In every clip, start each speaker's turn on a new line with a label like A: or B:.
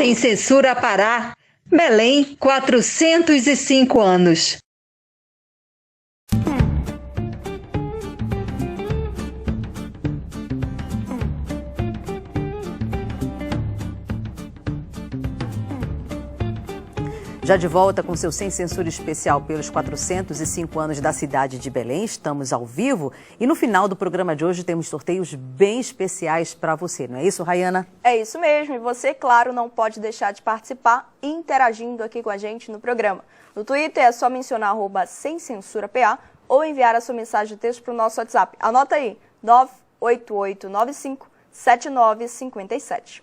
A: Sem Censura Pará, Belém, 405 anos.
B: Já de volta com seu Sem Censura especial pelos 405 anos da cidade de Belém, estamos ao vivo e no final do programa de hoje temos sorteios bem especiais para você, não é isso, Rayana?
C: É isso mesmo, e você, claro, não pode deixar de participar interagindo aqui com a gente no programa. No Twitter é só mencionar @semcensurapa ou enviar a sua mensagem de texto para o nosso WhatsApp. Anota aí, 988957957.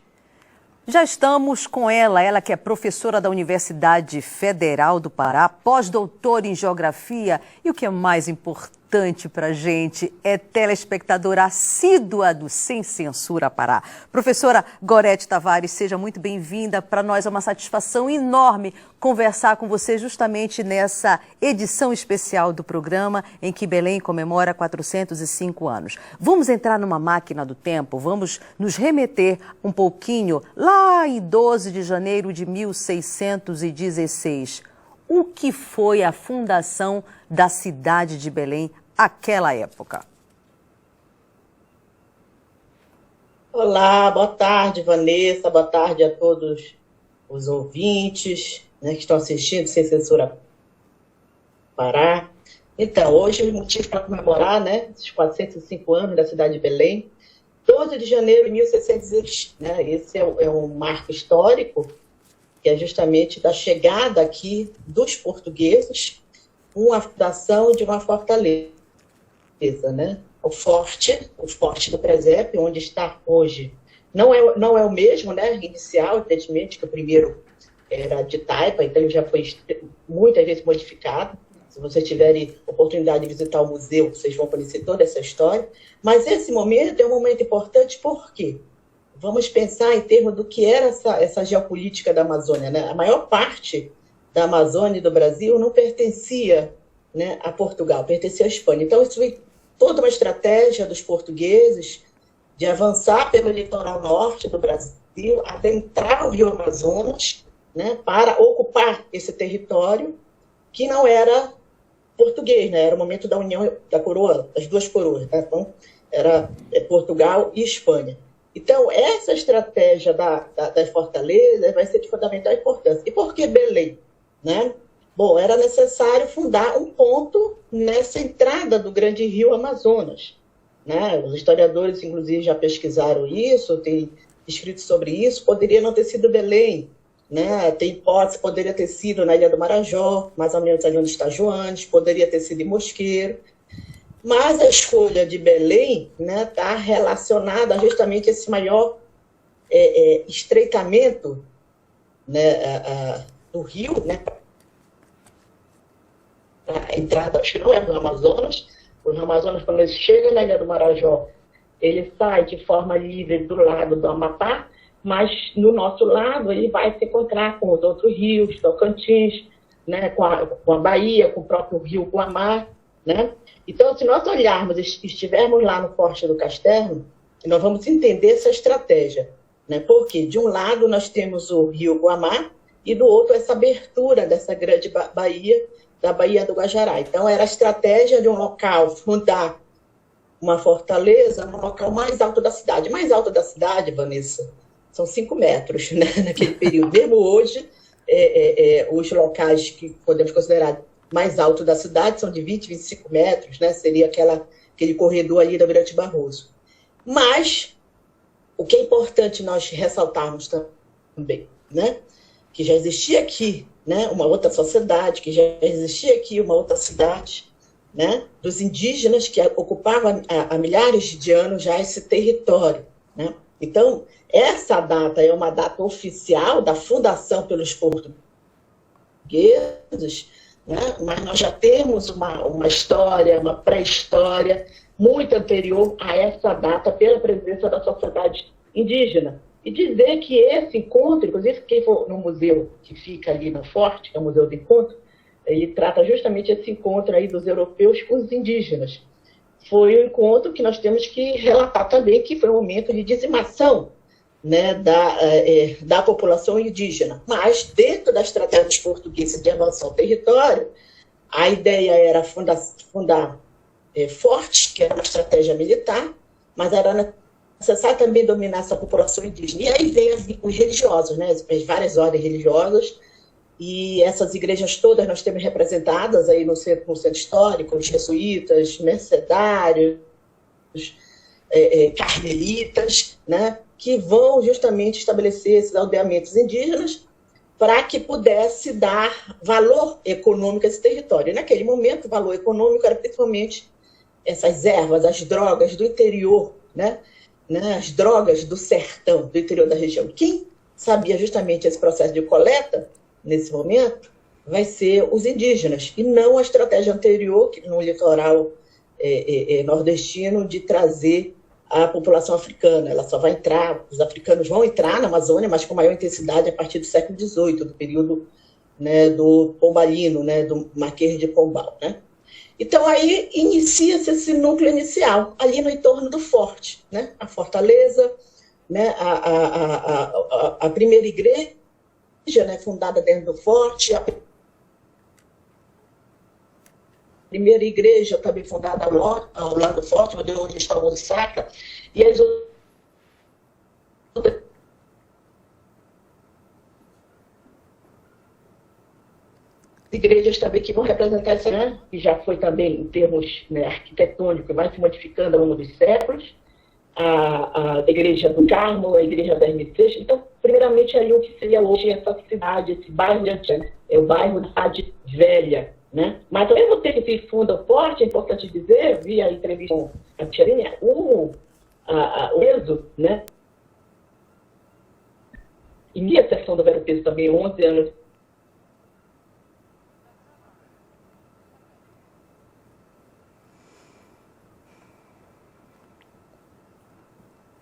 B: Já estamos com ela que é professora da Universidade Federal do Pará, pós-doutora em Geografia e o que é mais importante para a gente é telespectadora assídua do Sem Censura Pará. Professora Gorete Tavares, seja muito bem-vinda. Para nós é uma satisfação enorme conversar com você justamente nessa edição especial do programa em que Belém comemora 405 anos. Vamos entrar numa máquina do tempo, vamos nos remeter um pouquinho lá em 12 de janeiro de 1616. O que foi a fundação da cidade de Belém àquela época?
D: Olá, boa tarde, Vanessa, boa tarde a todos os ouvintes, que estão assistindo Sem Censura Pará. Então, hoje é o motivo para comemorar, esses 405 anos da cidade de Belém. 12 de janeiro de 1616, esse é um marco histórico, que é justamente da chegada aqui dos portugueses, uma fundação de uma fortaleza, o forte do Presépio, onde está hoje. Não é o mesmo, inicial, evidentemente, que o primeiro era de taipa, então ele já foi muitas vezes modificado. Se vocês tiverem oportunidade de visitar o museu, vocês vão conhecer toda essa história. Mas esse momento é um momento importante porque vamos pensar em termos do que era essa geopolítica da Amazônia. A maior parte da Amazônia e do Brasil não pertencia a Portugal, pertencia à Espanha. Então, isso foi toda uma estratégia dos portugueses de avançar pelo litoral norte do Brasil, adentrar o Rio Amazonas, para ocupar esse território que não era português, era o momento da união da coroa, das duas coroas, então era Portugal e Espanha. Então, essa estratégia das fortalezas vai ser de fundamental importância. E por que Belém? Bom, era necessário fundar um ponto nessa entrada do grande rio Amazonas. Os historiadores, inclusive, já pesquisaram isso, têm escrito sobre isso. Poderia não ter sido Belém, tem hipótese, poderia ter sido na Ilha do Marajó, mais ou menos ali onde está Joanes, poderia ter sido em Mosqueiro. Mas a escolha de Belém está relacionada justamente a esse maior estreitamento do rio, a entrada, acho que não é no Amazonas. O Amazonas, quando ele chega na Ilha do Marajó, ele sai de forma livre do lado do Amapá, mas no nosso lado ele vai se encontrar com os outros rios, Tocantins, com a Bahia, com o próprio rio Guamá. Então, se nós olharmos e estivermos lá no Forte do Castelo, nós vamos entender essa estratégia. Porque, de um lado, nós temos o rio Guamá e, do outro, essa abertura dessa grande baía, da Baía do Guajará. Então, era a estratégia de um local fundar uma fortaleza no local mais alto da cidade. Mais alto da cidade, Vanessa, são 5 metros, naquele período. Mesmo hoje, os locais que podemos considerar mais alto da cidade são de 20, 25 metros, seria aquele corredor ali da Almirante Barroso. Mas o que é importante nós ressaltarmos também, que já existia aqui uma outra sociedade, que já existia aqui uma outra cidade, dos indígenas que ocupavam há milhares de anos já esse território. Então, essa data é uma data oficial da fundação pelos portugueses, mas nós já temos uma história, uma pré-história muito anterior a essa data pela presença da sociedade indígena. E dizer que esse encontro, inclusive quem for no museu que fica ali no Forte, que é o Museu do Encontro, ele trata justamente esse encontro aí dos europeus com os indígenas. Foi um encontro que nós temos que relatar também que foi um momento de dizimação né, da população indígena. Mas, dentro da estratégia dos portugueses de avançar o território, a ideia era fundar fortes, que era uma estratégia militar, mas era necessário também dominar essa população indígena. E aí vem os religiosos, né, as várias ordens religiosas, e essas igrejas todas nós temos representadas aí no centro histórico, os jesuítas, mercedários, carmelitas, né, que vão justamente estabelecer esses aldeamentos indígenas para que pudesse dar valor econômico a esse território. E naquele momento, o valor econômico era principalmente essas ervas, as drogas do interior, né, as drogas do sertão, do interior da região. Quem sabia justamente esse processo de coleta, nesse momento, vai ser os indígenas, e não a estratégia anterior, que no litoral nordestino, de trazer a população africana. Ela só vai entrar, os africanos vão entrar na Amazônia, mas com maior intensidade a partir do século XVIII, do período, né, do Pombalino, né, do Marquês de Pombal, né? Então, aí inicia-se esse núcleo inicial, ali no entorno do forte, né? A fortaleza, né? A primeira igreja, né, fundada dentro do forte, a primeira igreja também fundada ao lado do forte, onde hoje está o Sacra, e as outras igrejas também que vão representar essa, né, que já foi também, em termos, né, arquitetônicos, vai se modificando ao longo dos séculos, a igreja do Carmo, a igreja da Ermiteja. Então, primeiramente, ali o que seria hoje essa cidade, esse bairro de Antiga, é o bairro da cidade velha, né? Mas ao mesmo tempo que funda o forte, é importante dizer, via a entrevista com a Tcharinha, o êxodo, né? E a seção do Vero Peso também, 11 anos.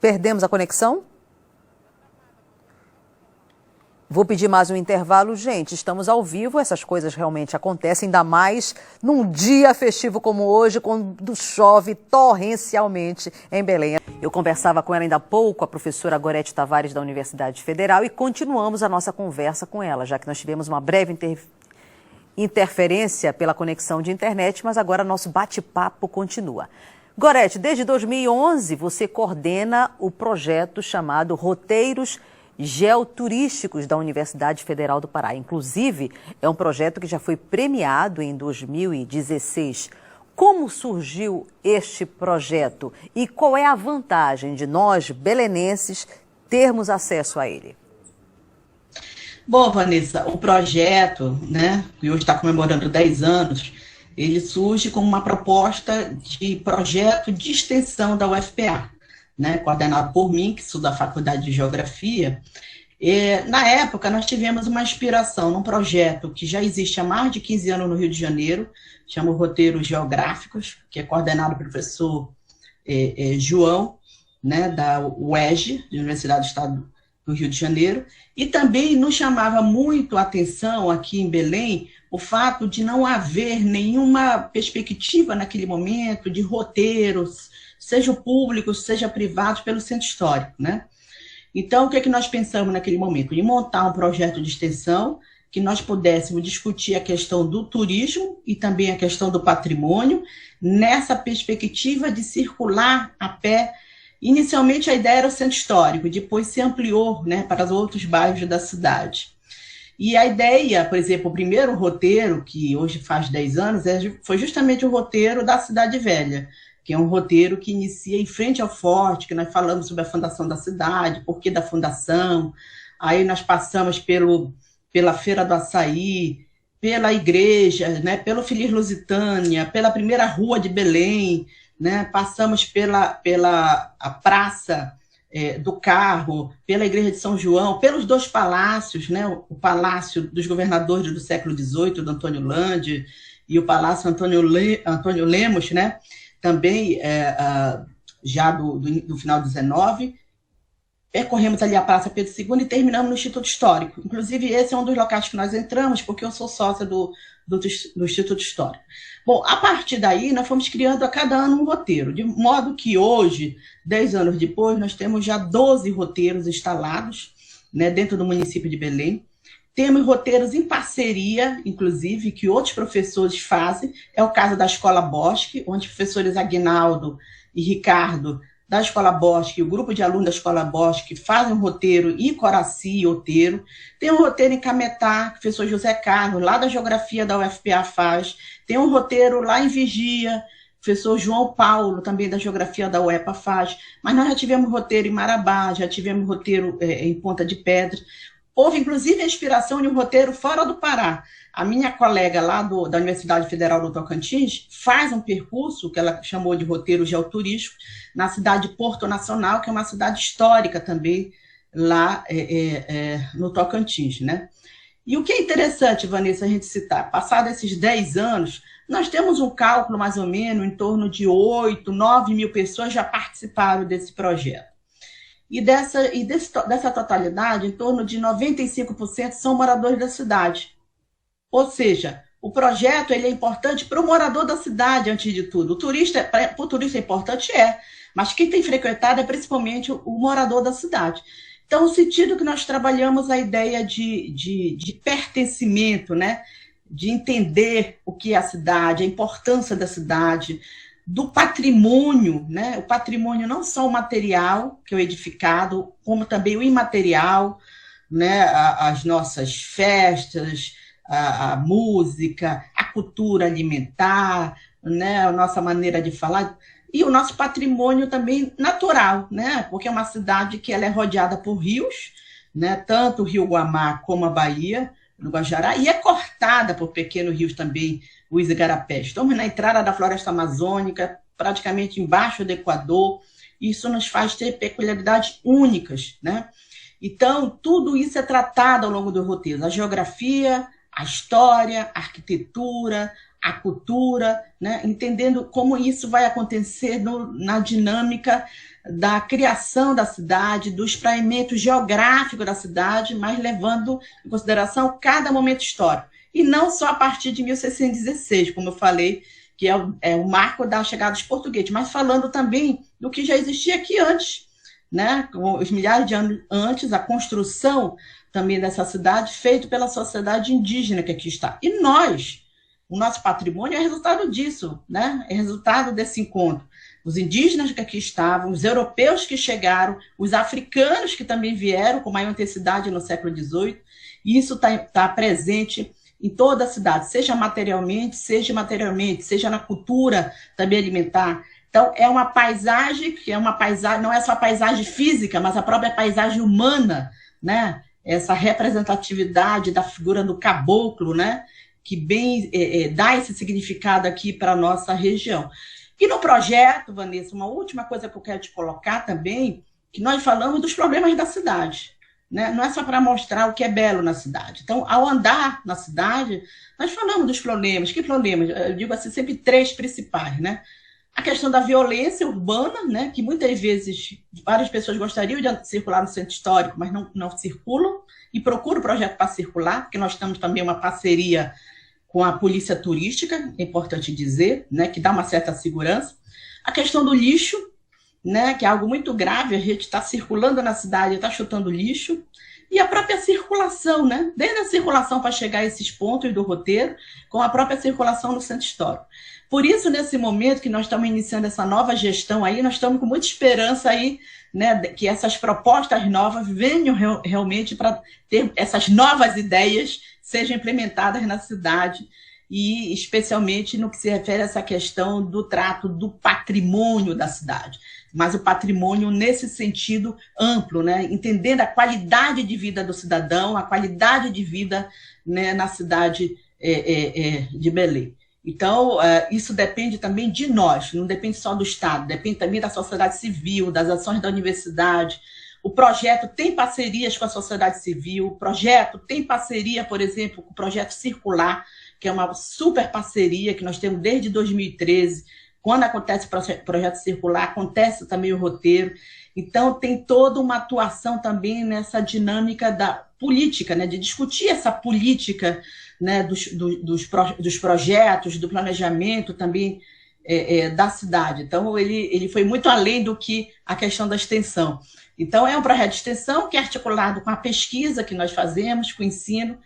B: Perdemos a conexão? Vou pedir mais um intervalo. Gente, estamos ao vivo, essas coisas realmente acontecem, ainda mais num dia festivo como hoje, quando chove torrencialmente em Belém. Eu conversava com ela ainda há pouco, a professora Gorete Tavares da Universidade Federal, e continuamos a nossa conversa com ela, já que nós tivemos uma breve interferência pela conexão de internet, mas agora nosso bate-papo continua. Gorete, desde 2011 você coordena o projeto chamado Roteiros Geoturísticos da Universidade Federal do Pará. Inclusive, é um projeto que já foi premiado em 2016. Como surgiu este projeto e qual é a vantagem de nós, belenenses, termos acesso a ele?
E: Bom, Vanessa, o projeto, né, que hoje está comemorando 10 anos, ele surge como uma proposta de projeto de extensão da UFPA, né, coordenado por mim, que sou da Faculdade de Geografia. Na época, nós tivemos uma inspiração num projeto que já existe há mais de 15 anos no Rio de Janeiro, chama Roteiros Geográficos, que é coordenado pelo professor João, né, da UERJ, da Universidade do Estado do Rio de Janeiro, e também nos chamava muito a atenção aqui em Belém o fato de não haver nenhuma perspectiva naquele momento de roteiros, seja públicos, seja privados, pelo centro histórico, né? Então, o que é que nós pensamos naquele momento? Em montar um projeto de extensão que nós pudéssemos discutir a questão do turismo e também a questão do patrimônio, nessa perspectiva de circular a pé. Inicialmente, a ideia era o centro histórico, depois se ampliou, né, para os outros bairros da cidade. E a ideia, por exemplo, o primeiro roteiro, que hoje faz 10 anos, foi justamente o roteiro da Cidade Velha, que é um roteiro que inicia em frente ao forte, que nós falamos sobre a fundação da cidade, porquê da fundação, aí nós passamos pela Feira do Açaí, pela igreja, né, pelo Feliz Lusitânia, pela primeira rua de Belém, né, passamos pela a Praça do Carro, pela Igreja de São João, pelos dois palácios, né, o Palácio dos Governadores do século XVIII, do Antônio Lande, e o Palácio Antônio Lemos, né, também já do final do XIX, percorremos ali a Praça Pedro II e terminamos no Instituto Histórico. Inclusive, esse é um dos locais que nós entramos, porque eu sou sócia do Instituto Histórico. Bom, a partir daí, nós fomos criando a cada ano um roteiro, de modo que hoje, 10 anos depois, nós temos já 12 roteiros instalados, né, dentro do município de Belém. Temos roteiros em parceria, inclusive, que outros professores fazem. É o caso da Escola Bosque, onde os professores Aguinaldo e Ricardo, da Escola Bosque, o grupo de alunos da Escola Bosque, fazem um roteiro, e Coraci e Outeiro. Tem um roteiro em Cametá, que o professor José Carlos, lá da Geografia da UFPA, faz. Tem um roteiro lá em Vigia, o professor João Paulo, também da Geografia da UEPA, faz. Mas nós já tivemos roteiro em Marabá, já tivemos roteiro em Ponta de Pedra. Houve, inclusive, a inspiração de um roteiro fora do Pará. A minha colega lá da Universidade Federal do Tocantins faz um percurso que ela chamou de roteiro geoturístico na cidade de Porto Nacional, que é uma cidade histórica também lá no Tocantins, né? E o que é interessante, Vanessa, a gente citar, passados esses 10 anos, nós temos um cálculo mais ou menos em torno de 8, 9 mil pessoas já participaram desse projeto. E dessa totalidade, em torno de 95% são moradores da cidade. Ou seja, o projeto ele é importante para o morador da cidade, antes de tudo. Para o turista é importante, mas quem tem frequentado é principalmente o morador da cidade. Então, o sentido que nós trabalhamos a ideia de pertencimento, né? De entender o que é a cidade, a importância da cidade, do patrimônio, né? O patrimônio não só o material, que é o edificado, como também o imaterial, né? As nossas festas, a música, a cultura alimentar, né? A nossa maneira de falar, e o nosso patrimônio também natural, né? Porque é uma cidade que ela é rodeada por rios, né? Tanto o Rio Guamá como a Bahia, no Guajará, e é cortada por pequenos rios também, os igarapés. Estamos na entrada da floresta amazônica, praticamente embaixo do Equador, e isso nos faz ter peculiaridades únicas, né? Então, tudo isso é tratado ao longo do roteiro, a geografia, a história, a arquitetura, a cultura, né? Entendendo como isso vai acontecer na dinâmica da criação da cidade, do espraiamento geográfico da cidade, mas levando em consideração cada momento histórico. E não só a partir de 1616, como eu falei, que é o marco da chegada dos portugueses, mas falando também do que já existia aqui antes, né? Os milhares de anos antes, a construção também dessa cidade, feita pela sociedade indígena que aqui está. E o nosso patrimônio é resultado disso, né? É resultado desse encontro. Os indígenas que aqui estavam, os europeus que chegaram, os africanos que também vieram com maior intensidade no século XVIII, e isso está presente em toda a cidade, seja materialmente, seja imaterialmente, seja na cultura também alimentar. Então, é uma paisagem que é uma paisagem, não é só a paisagem física, mas a própria paisagem humana, né? Essa representatividade da figura do caboclo, né? Que bem dá esse significado aqui para a nossa região. E no projeto, Vanessa, uma última coisa que eu quero te colocar também, que nós falamos dos problemas da cidade, né? Não é só para mostrar o que é belo na cidade. Então, ao andar na cidade, nós falamos dos problemas. Que problemas? Eu digo assim, sempre 3 principais, né? A questão da violência urbana, né? Que muitas vezes várias pessoas gostariam de circular no centro histórico, mas não circulam, e procuram o projeto para circular, porque nós temos também uma parceria com a polícia turística, é importante dizer, né, que dá uma certa segurança. A questão do lixo, né, que é algo muito grave, a gente está circulando na cidade, está chutando lixo, e a própria circulação, né, desde a circulação para chegar a esses pontos do roteiro, com a própria circulação no centro histórico. Por isso, nesse momento que nós estamos iniciando essa nova gestão aí, nós estamos com muita esperança aí, né, que essas propostas novas venham realmente para ter essas novas ideias sejam implementadas na cidade, e especialmente no que se refere a essa questão do trato do patrimônio da cidade, mas o patrimônio nesse sentido amplo, né? Entendendo a qualidade de vida do cidadão, a qualidade de vida, né, na cidade de Belém. Então, isso depende também de nós, não depende só do Estado, depende também da sociedade civil, das ações da universidade. O projeto tem parcerias com a sociedade civil, o projeto tem parceria, por exemplo, com o Projeto Circular, que é uma super parceria que nós temos desde 2013 Quando acontece o projeto circular, acontece também o roteiro. Então, tem toda uma atuação também nessa dinâmica da política, né, de discutir essa política, né, dos projetos, do planejamento também da cidade. Então, ele foi muito além do que a questão da extensão. Então, é um projeto de extensão que é articulado com a pesquisa que nós fazemos, com o ensino.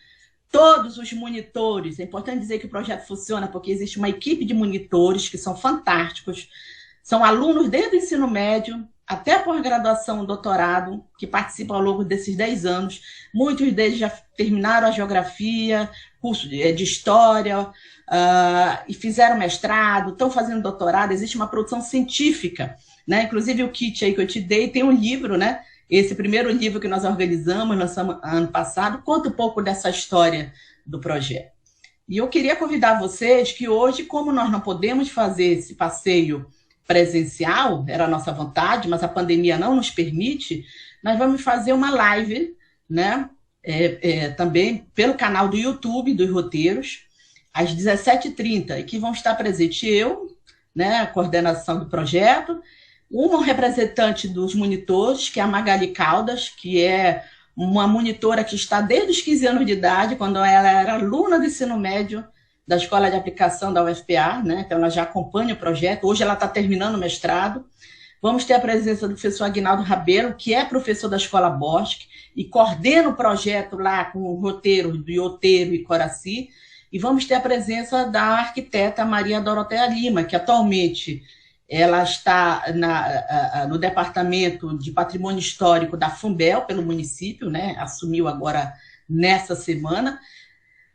E: Todos os monitores, é importante dizer que o projeto funciona porque existe uma equipe de monitores que são fantásticos, são alunos desde o ensino médio até a pós-graduação, doutorado, que participam ao longo desses 10 anos. Muitos deles já terminaram a geografia, curso de história, e fizeram mestrado, estão fazendo doutorado. Existe uma produção científica, né? Inclusive o kit aí que eu te dei tem um livro, né? Esse primeiro livro que nós organizamos, lançamos ano passado, conta um pouco dessa história do projeto. E eu queria convidar vocês que hoje, como nós não podemos fazer esse passeio presencial, era a nossa vontade, mas a pandemia não nos permite, nós vamos fazer uma live, né, também pelo canal do YouTube dos Roteiros, às 17h30, e que vão estar presentes eu, né, a coordenação do projeto, uma representante dos monitores, que é a Magali Caldas, que é uma monitora que está desde os 15 anos de idade, quando ela era aluna do ensino médio, da Escola de Aplicação da UFPA, né? Então ela já acompanha o projeto, hoje ela está terminando o mestrado. Vamos ter a presença do professor Aguinaldo Rabelo, que é professor da Escola Bosque, e coordena o projeto lá com o roteiro do Ioteiro e Coraci, e vamos ter a presença da arquiteta Maria Doroteia Lima, que atualmente ela está no Departamento de Patrimônio Histórico da Fumbel, pelo município, né? Assumiu agora nessa semana,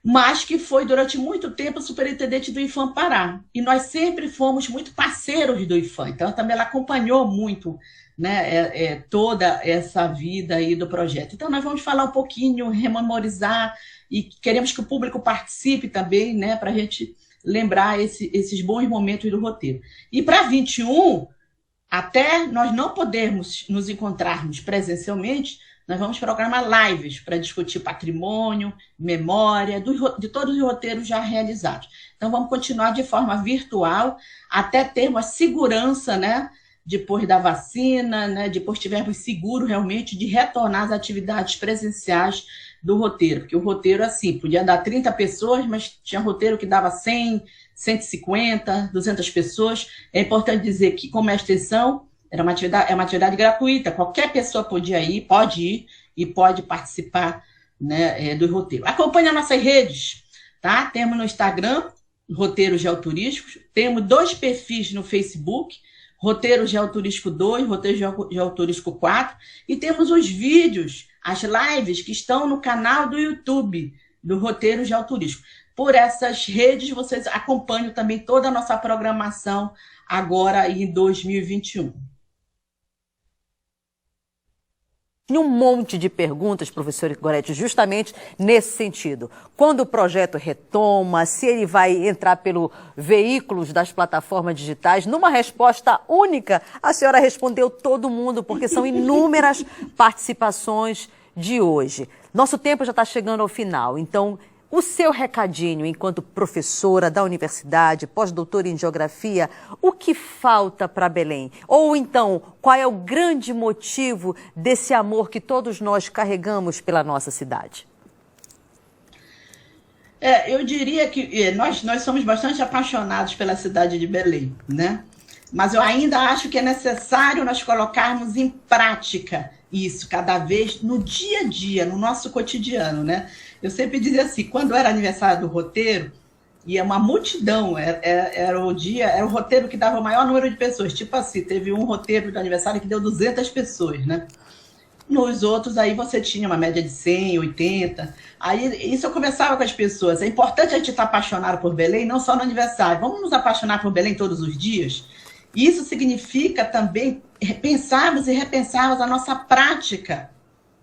E: mas que foi durante muito tempo superintendente do IFAM Pará. E nós sempre fomos muito parceiros do IFAM, então também ela acompanhou muito, né, toda essa vida aí do projeto. Então nós vamos falar um pouquinho, rememorizar, e queremos que o público participe também, né, para a gente lembrar esses bons momentos do roteiro. E para 21, até nós não podermos nos encontrarmos presencialmente, nós vamos programar lives para discutir patrimônio, memória, de todos os roteiros já realizados. Então, vamos continuar de forma virtual até termos a segurança, né, depois da vacina, né, depois tivermos seguro realmente de retornar às atividades presenciais do roteiro. Porque o roteiro, assim, podia dar 30 pessoas, mas tinha roteiro que dava 100, 150, 200 pessoas. É importante dizer que, como é a extensão, é uma atividade gratuita, qualquer pessoa pode ir e pode participar, né, do roteiro. Acompanhe as nossas redes, tá? Temos no Instagram, Roteiros Geoturísticos, temos 2 perfis no Facebook, Roteiro Geoturístico 2, Roteiro Geoturístico 4, e temos os vídeos, as lives que estão no canal do YouTube do Roteiro Geoturístico. Por essas redes, vocês acompanham também toda a nossa programação agora em 2021.
B: Tinha um monte de perguntas, professor Goretti, justamente nesse sentido. Quando o projeto retoma, se ele vai entrar pelos veículos das plataformas digitais, numa resposta única, a senhora respondeu todo mundo, porque são inúmeras participações de hoje. Nosso tempo já está chegando ao final, então o seu recadinho enquanto professora da universidade, pós-doutora em geografia, o que falta para Belém? Ou então, qual é o grande motivo desse amor que todos nós carregamos pela nossa cidade?
E: Eu diria que nós somos bastante apaixonados pela cidade de Belém, né? Mas eu ainda acho que é necessário nós colocarmos em prática isso cada vez no dia a dia, no nosso cotidiano, né? Eu sempre dizia assim, quando era aniversário do roteiro, ia uma multidão, era o roteiro que dava o maior número de pessoas. Tipo assim, teve um roteiro de aniversário que deu 200 pessoas, né? Nos outros, aí você tinha uma média de 100, 80. Aí, isso eu conversava com as pessoas. É importante a gente estar apaixonado por Belém, não só no aniversário. Vamos nos apaixonar por Belém todos os dias? Isso significa também pensarmos e repensarmos a nossa prática,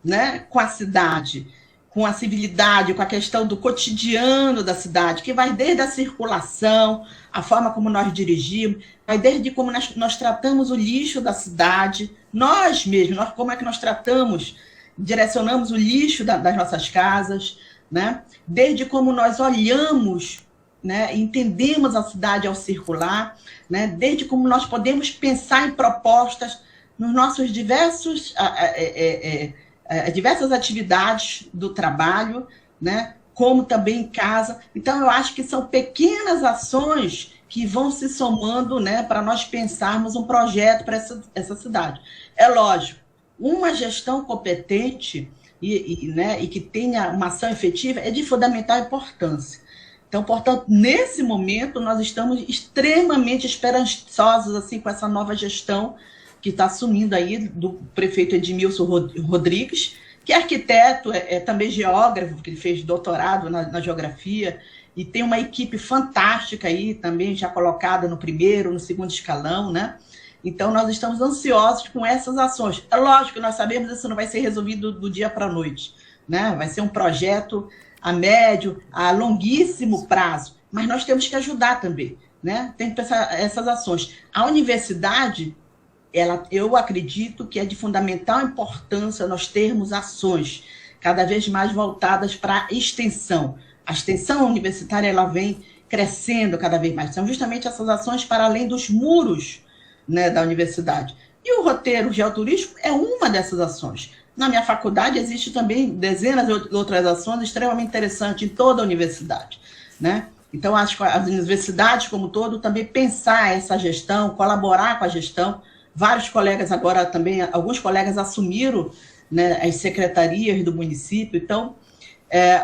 E: né, com a cidade, com a civilidade, com a questão do cotidiano da cidade, que vai desde a circulação, a forma como nós dirigimos, vai desde como nós tratamos o lixo da cidade, nós mesmos, como é que nós tratamos, direcionamos o lixo das nossas casas, né? Desde como nós olhamos né, entendemos a cidade ao circular, né, desde como nós podemos pensar em propostas nos nossos diversas atividades do trabalho, né, como também em casa. Então, eu acho que são pequenas ações que vão se somando, né, para nós pensarmos um projeto para essa cidade. É lógico, uma gestão competente e que tenha uma ação efetiva é de fundamental importância. Então, portanto, nesse momento, nós estamos extremamente esperançosos assim, com essa nova gestão que está assumindo aí do prefeito Edmilson Rodrigues, que é arquiteto, é também geógrafo, que ele fez doutorado na geografia, e tem uma equipe fantástica aí também, já colocada no primeiro, no segundo escalão, né? Então, nós estamos ansiosos com essas ações. É lógico que nós sabemos que isso não vai ser resolvido do dia para a noite, né? Vai ser um projeto a médio, a longuíssimo prazo, mas nós temos que ajudar também, né? Tem que pensar essas ações. A universidade, eu acredito que é de fundamental importância nós termos ações cada vez mais voltadas para a extensão. A extensão universitária, ela vem crescendo cada vez mais. São justamente essas ações para além dos muros, né, da universidade. E o roteiro geoturístico é uma dessas ações. Na minha faculdade existe também dezenas de outras ações extremamente interessantes em toda a universidade, né? Então, acho que as universidades como um todo também pensar essa gestão, colaborar com a gestão. Vários colegas agora também, alguns colegas assumiram, né, as secretarias do município. Então,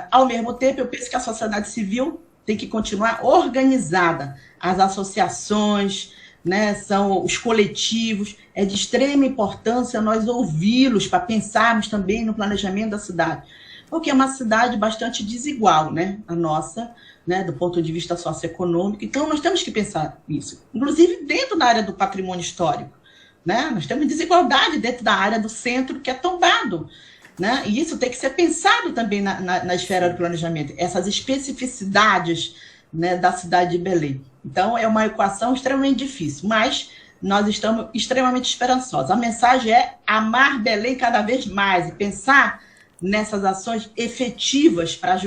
E: ao mesmo tempo, eu penso que a sociedade civil tem que continuar organizada. As associações, né, são os coletivos, é de extrema importância nós ouvi-los para pensarmos também no planejamento da cidade, porque é uma cidade bastante desigual, né, a nossa, né, do ponto de vista socioeconômico. Então, nós temos que pensar nisso, inclusive dentro da área do patrimônio histórico, né, nós temos desigualdade dentro da área do centro, que é tombado, né, e isso tem que ser pensado também na esfera do planejamento, essas especificidades, né, da cidade de Belém. Então, é uma equação extremamente difícil, mas nós estamos extremamente esperançosos. A mensagem é amar Belém cada vez mais e pensar nessas ações efetivas para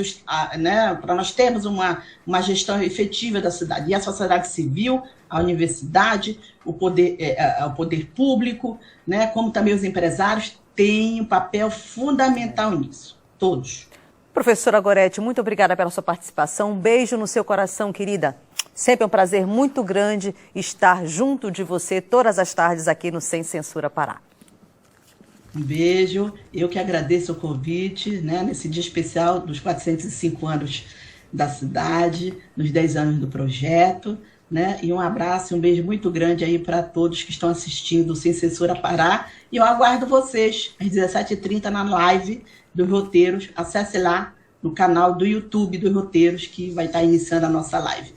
E: nós termos uma gestão efetiva da cidade. E a sociedade civil, a universidade, o poder público, né, como também os empresários, têm um papel fundamental nisso, todos.
B: Professora Gorete, muito obrigada pela sua participação. Um beijo no seu coração, querida. Sempre é um prazer muito grande estar junto de você todas as tardes aqui no Sem Censura Pará.
E: Um beijo. Eu que agradeço o convite, né, nesse dia especial dos 405 anos da cidade, nos 10 anos do projeto, né, e um abraço e um beijo muito grande aí para todos que estão assistindo o Sem Censura Pará. E eu aguardo vocês às 17h30 na live dos Roteiros. Acesse lá no canal do YouTube dos Roteiros, que vai estar iniciando a nossa live.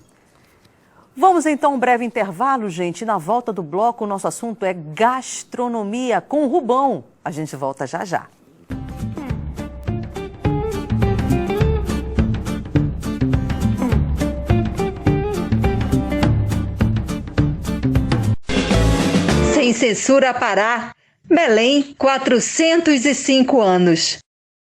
B: Vamos então a um breve intervalo, gente. Na volta do bloco, o nosso assunto é gastronomia com o Rubão. A gente volta já já.
A: Sem Censura Pará, Belém, 405 anos.